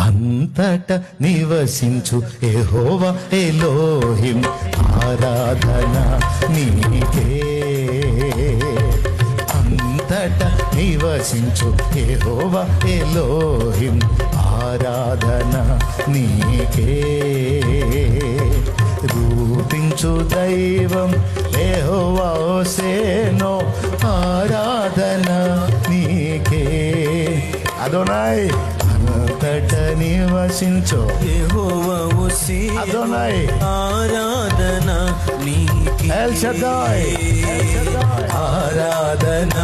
అంతట నివసించు యెహోవా ఎలోహిం ఆరాధన నీకే. అంతట నివసించు యెహోవా ఎలోహిం ఆరాధన నీకే. రూపించు దైవం యెహోవా సేనో ఆరాధన నీకే. అదోనాయ్ అంతట నివసించు యెహోవా అదోనాయ్ ఆరాధన నీకే. ఎల్ షదాయ్ ఆరాధన